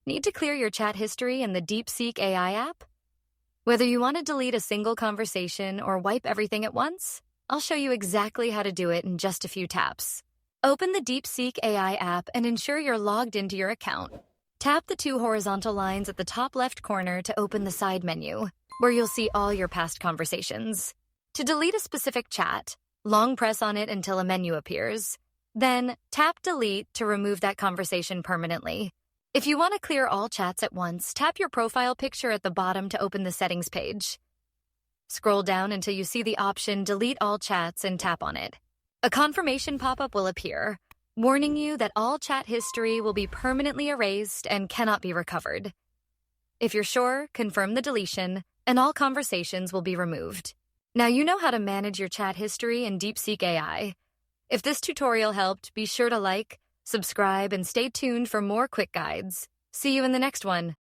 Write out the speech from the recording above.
Need to clear your chat history in the DeepSeek AI app? Whether you want to delete a single conversation or wipe everything at once, I'll show you exactly how to do it in just a few taps. Open the DeepSeek AI app and ensure you're logged into your account. Tap the two horizontal lines at the top left corner to open the side menu, where you'll see all your past conversations. To delete a specific chat, long press on it until a menu appears. Then, tap Delete to remove that conversation permanently. If you want to clear all chats at once, tap your profile picture at the bottom to open the settings page. Scroll down until you see the option Delete All Chats and tap on it. A confirmation pop-up will appear, warning you that all chat history will be permanently erased and cannot be recovered. If you're sure, confirm the deletion, and all conversations will be removed. Now you know how to manage your chat history in DeepSeek AI. If this tutorial helped, be sure to like, subscribe, and stay tuned for more quick guides. See you in the next one.